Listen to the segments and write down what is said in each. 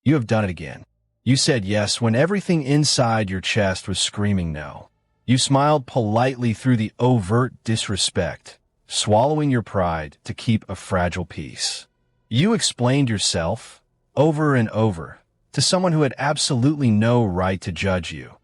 You have done it again. You said yes when everything inside your chest was screaming no. You smiled politely through the overt disrespect, swallowing your pride to keep a fragile peace. You explained yourself, over and over, to someone who had absolutely no right to judge you,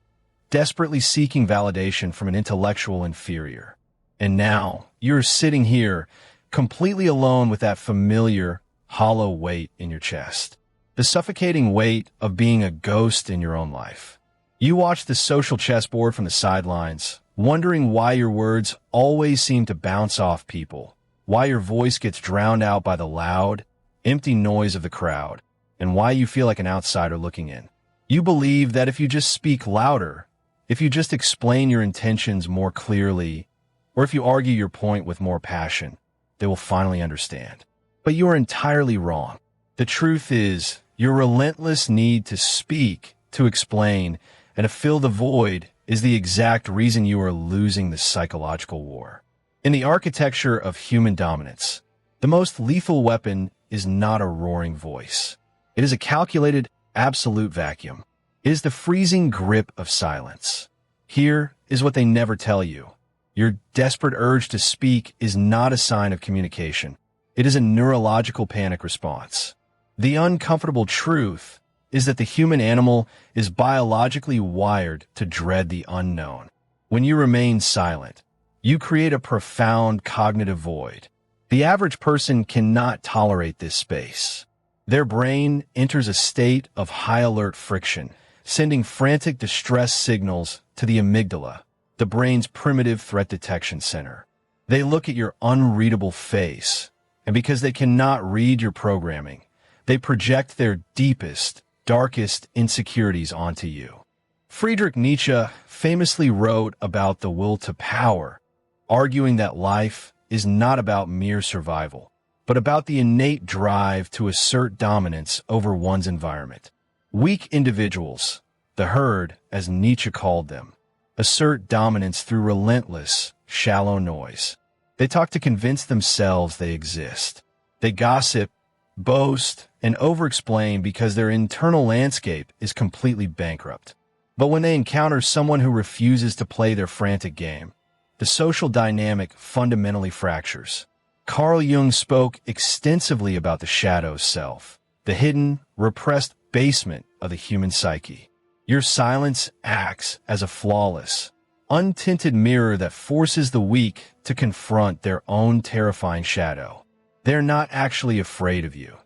desperately seeking validation from an intellectual inferior. And now, you're sitting here, completely alone with that familiar, hollow weight in your chest. The suffocating weight of being a ghost in your own life. You watch the social chessboard from the sidelines, wondering why your words always seem to bounce off people, why your voice gets drowned out by the loud, empty noise of the crowd, and why you feel like an outsider looking in. You believe that if you just speak louder, if you just explain your intentions more clearly, or if you argue your point with more passion, they will finally understand. But you are entirely wrong. The truth is, your relentless need to speak, to explain, and to fill the void is the exact reason you are losing the psychological war. In the architecture of human dominance, the most lethal weapon is not a roaring voice. It is a calculated, absolute vacuum. It is the freezing grip of silence. Here is what they never tell you. Your desperate urge to speak is not a sign of communication. It is a neurological panic response. The uncomfortable truth is that the human animal is biologically wired to dread the unknown. When you remain silent, you create a profound cognitive void. The average person cannot tolerate this space. Their brain enters a state of high-alert friction, sending frantic distress signals to the amygdala, the brain's primitive threat detection center. They look at your unreadable face, and because they cannot read your programming, they project their deepest, darkest insecurities onto you. Friedrich Nietzsche famously wrote about the will to power, arguing that life is not about mere survival, but about the innate drive to assert dominance over one's environment. Weak individuals, the herd, as Nietzsche called them, assert dominance through relentless, shallow noise. They talk to convince themselves they exist. They gossip, boast, and over-explain because their internal landscape is completely bankrupt. But when they encounter someone who refuses to play their frantic game, the social dynamic fundamentally fractures. Carl Jung spoke extensively about the shadow self, the hidden, repressed basement of the human psyche. Your silence acts as a flawless, untinted mirror that forces the weak to confront their own terrifying shadow. They're not actually afraid of you.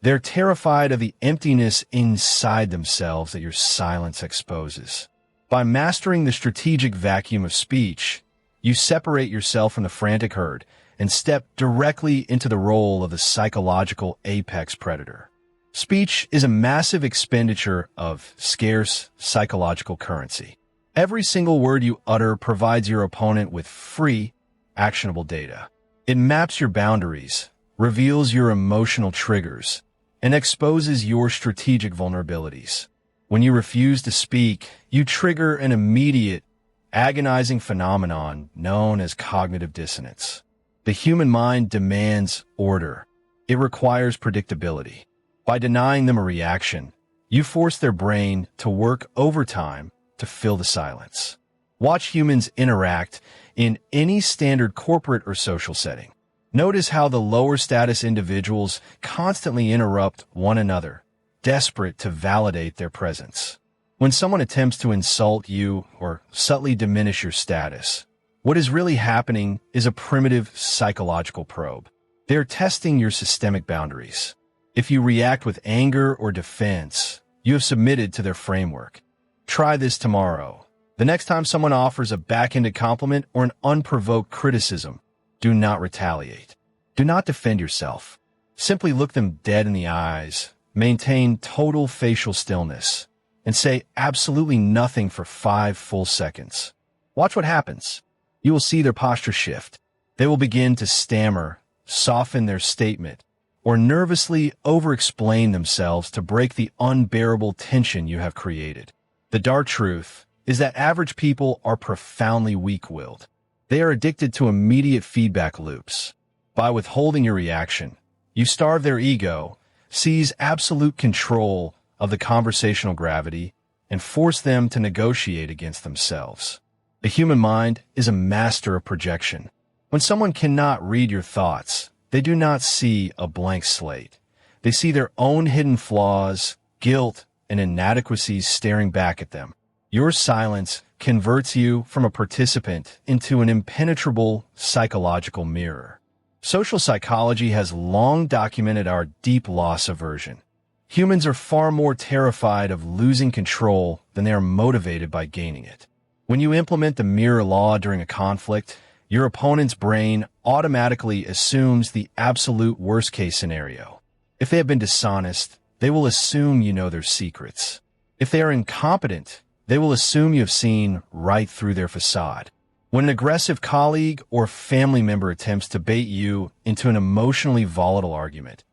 They're terrified of the emptiness inside themselves that your silence exposes. By mastering the strategic vacuum of speech, you separate yourself from the frantic herd and step directly into the role of the psychological apex predator. Speech is a massive expenditure of scarce psychological currency. Every single word you utter provides your opponent with free, actionable data. It maps your boundaries, reveals your emotional triggers, and exposes your strategic vulnerabilities. When you refuse to speak, you trigger an immediate, agonizing phenomenon known as cognitive dissonance. The human mind demands order. It requires predictability. By denying them a reaction, you force their brain to work overtime to fill the silence. Watch humans interact in any standard corporate or social setting. Notice how the lower status individuals constantly interrupt one another, desperate to validate their presence. When someone attempts to insult you or subtly diminish your status, what is really happening is a primitive psychological probe. They're testing your systemic boundaries. If you react with anger or defense, you have submitted to their framework. Try this tomorrow. The next time someone offers a backhanded compliment or an unprovoked criticism, do not retaliate. Do not defend yourself. Simply look them dead in the eyes, maintain total facial stillness, and say absolutely nothing for 5 full seconds. Watch what happens. You will see their posture shift. They will begin to stammer, soften their statement, or nervously over-explain themselves to break the unbearable tension you have created. The dark truth is that average people are profoundly weak-willed. They are addicted to immediate feedback loops. By withholding your reaction, you starve their ego, seize absolute control of the conversational gravity and force them to negotiate against themselves. The human mind is a master of projection. When someone cannot read your thoughts, they do not see a blank slate. They see their own hidden flaws, guilt, and inadequacies staring back at them. Your silence converts you from a participant into an impenetrable psychological mirror. Social psychology has long documented our deep loss aversion. Humans are far more terrified of losing control than they are motivated by gaining it. When you implement the mirror law during a conflict, your opponent's brain automatically assumes the absolute worst-case scenario. If they have been dishonest, they will assume you know their secrets. If they are incompetent, they will assume you have seen right through their facade. When an aggressive colleague or family member attempts to bait you into an emotionally volatile argument,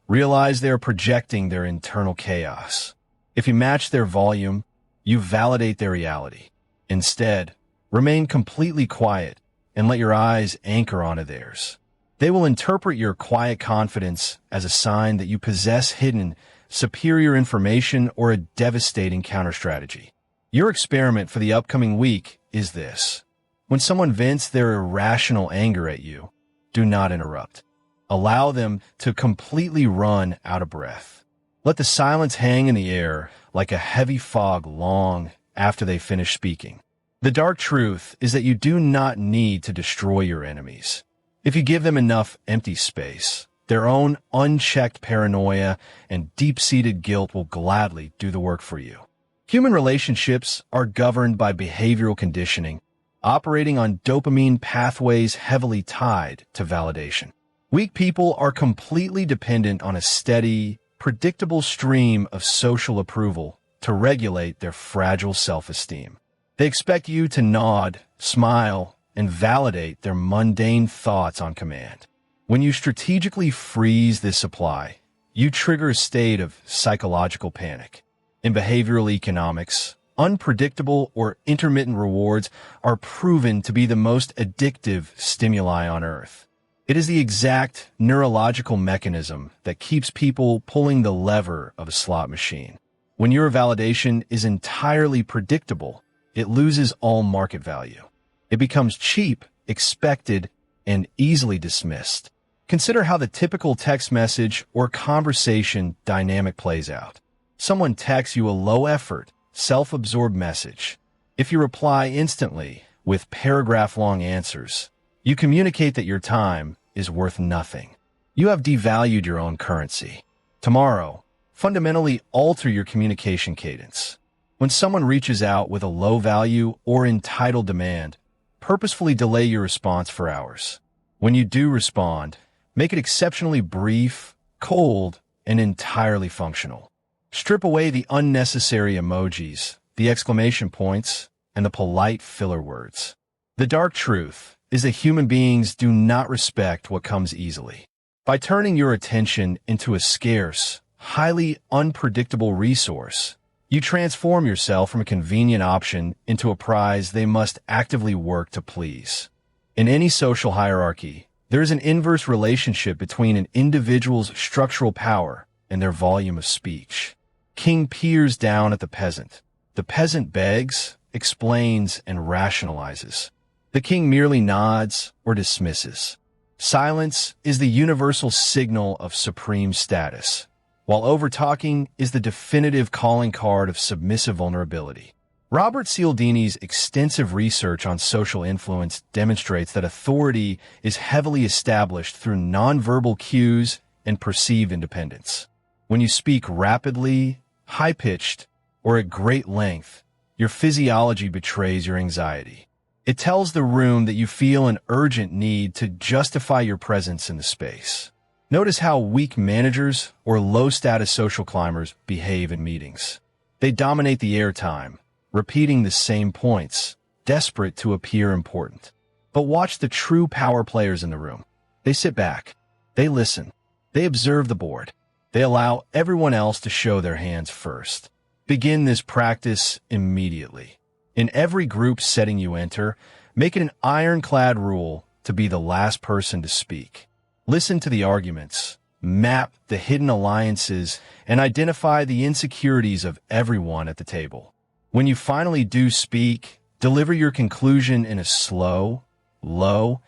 realize they are projecting their internal chaos. If you match their volume, you validate their reality. Instead, remain completely quiet and let your eyes anchor onto theirs. They will interpret your quiet confidence as a sign that you possess hidden, superior information or a devastating counter-strategy. Your experiment for the upcoming week is this. When someone vents their irrational anger at you, do not interrupt. Allow them to completely run out of breath. Let the silence hang in the air like a heavy fog long after they finish speaking. The dark truth is that you do not need to destroy your enemies. If you give them enough empty space, their own unchecked paranoia and deep-seated guilt will gladly do the work for you. Human relationships are governed by behavioral conditioning, operating on dopamine pathways heavily tied to validation. Weak people are completely dependent on a steady, predictable stream of social approval to regulate their fragile self-esteem. They expect you to nod, smile, and validate their mundane thoughts on command. When you strategically freeze this supply, you trigger a state of psychological panic. In behavioral economics, unpredictable or intermittent rewards are proven to be the most addictive stimuli on Earth. It is the exact neurological mechanism that keeps people pulling the lever of a slot machine. When your validation is entirely predictable, it loses all market value. It becomes cheap, expected, and easily dismissed. Consider how the typical text message or conversation dynamic plays out. Someone texts you a low-effort, self-absorbed message. If you reply instantly with paragraph-long answers, you communicate that your time is worth nothing. You have devalued your own currency. Tomorrow, fundamentally alter your communication cadence. When someone reaches out with a low-value or entitled demand, purposefully delay your response for hours. When you do respond, make it exceptionally brief, cold, and entirely functional. Strip away the unnecessary emojis, the exclamation points, and the polite filler words. The dark truth is that human beings do not respect what comes easily. By turning your attention into a scarce, highly unpredictable resource, you transform yourself from a convenient option into a prize they must actively work to please. In any social hierarchy, there is an inverse relationship between an individual's structural power and their volume of speech. King peers down at the peasant. The peasant begs, explains, and rationalizes. The king merely nods or dismisses. Silence is the universal signal of supreme status, while overtalking is the definitive calling card of submissive vulnerability. Robert Cialdini's extensive research on social influence demonstrates that authority is heavily established through nonverbal cues and perceived independence. When you speak rapidly, high-pitched, or at great length, your physiology betrays your anxiety. It tells the room that you feel an urgent need to justify your presence in the space. Notice how weak managers or low-status social climbers behave in meetings. They dominate the airtime, repeating the same points, desperate to appear important. But watch the true power players in the room. They sit back. They listen. They observe the board. They allow everyone else to show their hands first. Begin this practice immediately. In every group setting you enter, make it an ironclad rule to be the last person to speak. Listen to the arguments, map the hidden alliances, and identify the insecurities of everyone at the table. When you finally do speak, deliver your conclusion in a slow, low,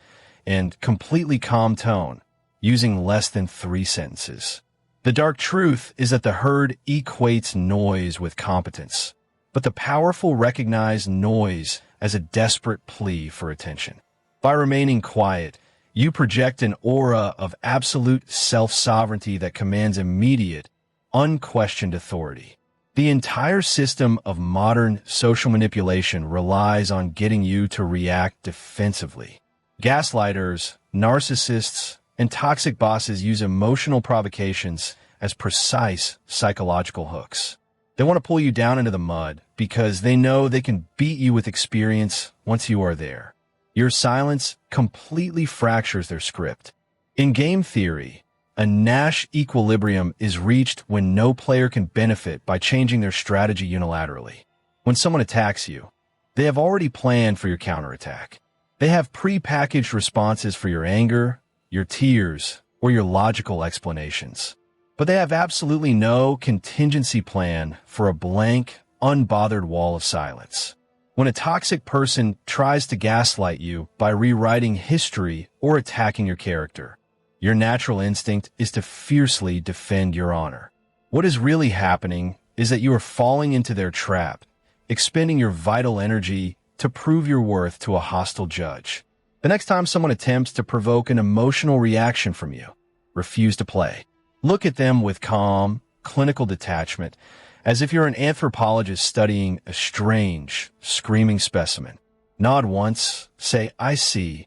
and completely calm tone, using less than 3 sentences. The dark truth is that the herd equates noise with competence, but the powerful recognize noise as a desperate plea for attention. By remaining quiet, you project an aura of absolute self-sovereignty that commands immediate, unquestioned authority. The entire system of modern social manipulation relies on getting you to react defensively. Gaslighters, narcissists, and toxic bosses use emotional provocations as precise psychological hooks. They want to pull you down into the mud because they know they can beat you with experience once you are there. Your silence completely fractures their script. In game theory, a Nash equilibrium is reached when no player can benefit by changing their strategy unilaterally. When someone attacks you, they have already planned for your counterattack. They have pre-packaged responses for your anger, your tears, or your logical explanations. But they have absolutely no contingency plan for a blank, unbothered wall of silence. When a toxic person tries to gaslight you by rewriting history or attacking your character, your natural instinct is to fiercely defend your honor. What is really happening is that you are falling into their trap, expending your vital energy to prove your worth to a hostile judge. The next time someone attempts to provoke an emotional reaction from you, refuse to play. Look at them with calm, clinical detachment, as if you're an anthropologist studying a strange, screaming specimen. Nod once, say, "I see,"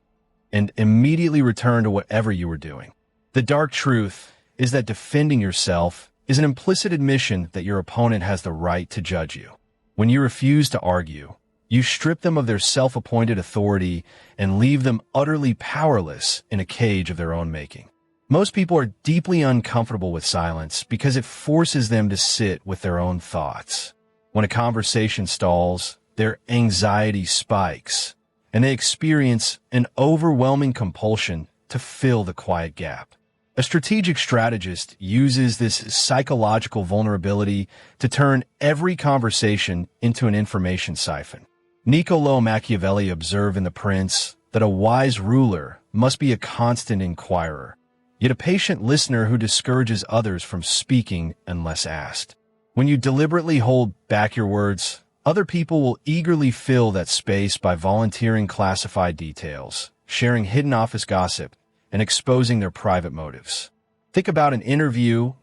and immediately return to whatever you were doing. The dark truth is that defending yourself is an implicit admission that your opponent has the right to judge you. When you refuse to argue, you strip them of their self-appointed authority and leave them utterly powerless in a cage of their own making. Most people are deeply uncomfortable with silence because it forces them to sit with their own thoughts. When a conversation stalls, their anxiety spikes, and they experience an overwhelming compulsion to fill the quiet gap. A strategic strategist uses this psychological vulnerability to turn every conversation into an information siphon. Niccolò Machiavelli observed in The Prince that a wise ruler must be a constant inquirer, yet a patient listener who discourages others from speaking unless asked. When you deliberately hold back your words, other people will eagerly fill that space by volunteering classified details, sharing hidden office gossip, and exposing their private motives. Think about an interview,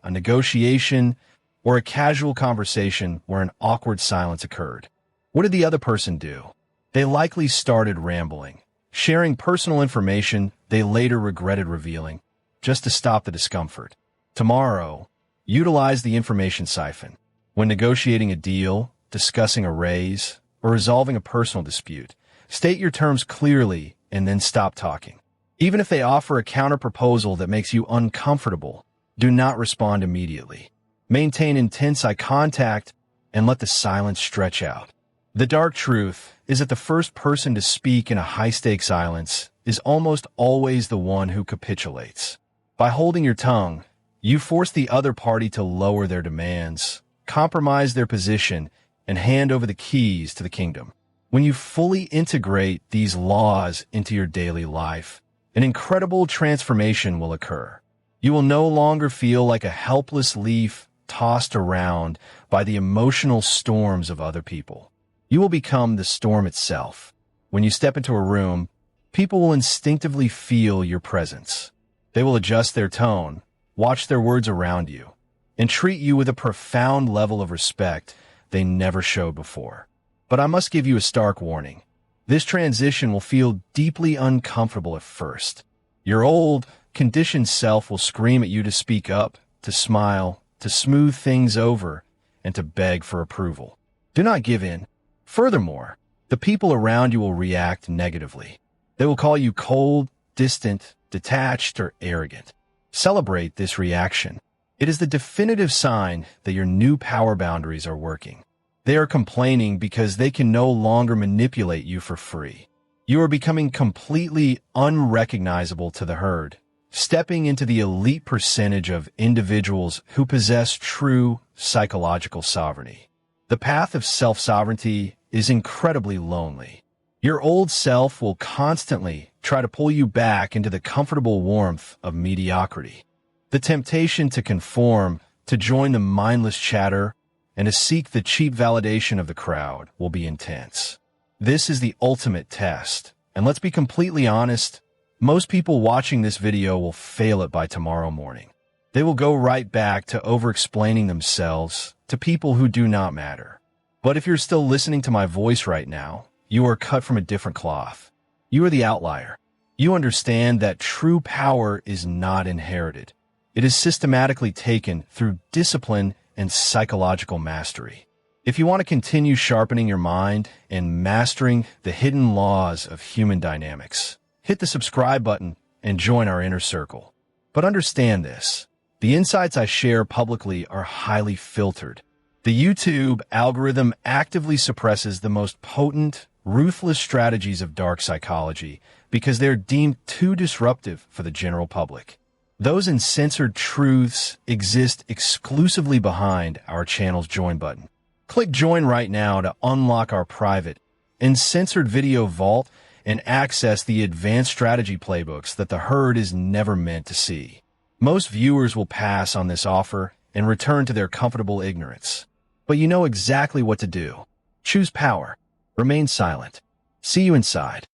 a negotiation, or a casual conversation where an awkward silence occurred. What did the other person do? They likely started rambling, sharing personal information they later regretted revealing, just to stop the discomfort. Tomorrow, utilize the information siphon. When negotiating a deal, discussing a raise, or resolving a personal dispute, state your terms clearly and then stop talking. Even if they offer a counterproposal that makes you uncomfortable, do not respond immediately. Maintain intense eye contact and let the silence stretch out. The dark truth is that the first person to speak in a high-stakes silence is almost always the one who capitulates. By holding your tongue, you force the other party to lower their demands, compromise their position, and hand over the keys to the kingdom. When you fully integrate these laws into your daily life, an incredible transformation will occur. You will no longer feel like a helpless leaf tossed around by the emotional storms of other people. You will become the storm itself. When you step into a room, people will instinctively feel your presence. They will adjust their tone, watch their words around you, and treat you with a profound level of respect they never showed before. But I must give you a stark warning. This transition will feel deeply uncomfortable at first. Your old, conditioned self will scream at you to speak up, to smile, to smooth things over, and to beg for approval. Do not give in. Furthermore, the people around you will react negatively. They will call you cold, distant, detached, or arrogant. Celebrate this reaction. It is the definitive sign that your new power boundaries are working. They are complaining because they can no longer manipulate you for free. You are becoming completely unrecognizable to the herd, stepping into the elite percentage of individuals who possess true psychological sovereignty. The path of self-sovereignty is incredibly lonely. Your old self will constantly try to pull you back into the comfortable warmth of mediocrity. The temptation to conform, to join the mindless chatter, and to seek the cheap validation of the crowd will be intense. This is the ultimate test, and let's be completely honest, most people watching this video will fail it by tomorrow morning. They will go right back to over-explaining themselves to people who do not matter. But if you're still listening to my voice right now, you are cut from a different cloth. You are the outlier. You understand that true power is not inherited. It is systematically taken through discipline and psychological mastery. If you want to continue sharpening your mind and mastering the hidden laws of human dynamics, hit the subscribe button and join our inner circle. But understand this, the insights I share publicly are highly filtered. The YouTube algorithm actively suppresses the most potent, ruthless strategies of dark psychology because they're deemed too disruptive for the general public. Those uncensored truths exist exclusively behind our channel's join button. Click join right now to unlock our private, uncensored video vault and access the advanced strategy playbooks that the herd is never meant to see. Most viewers will pass on this offer and return to their comfortable ignorance. But you know exactly what to do. Choose power. Remain silent. See you inside.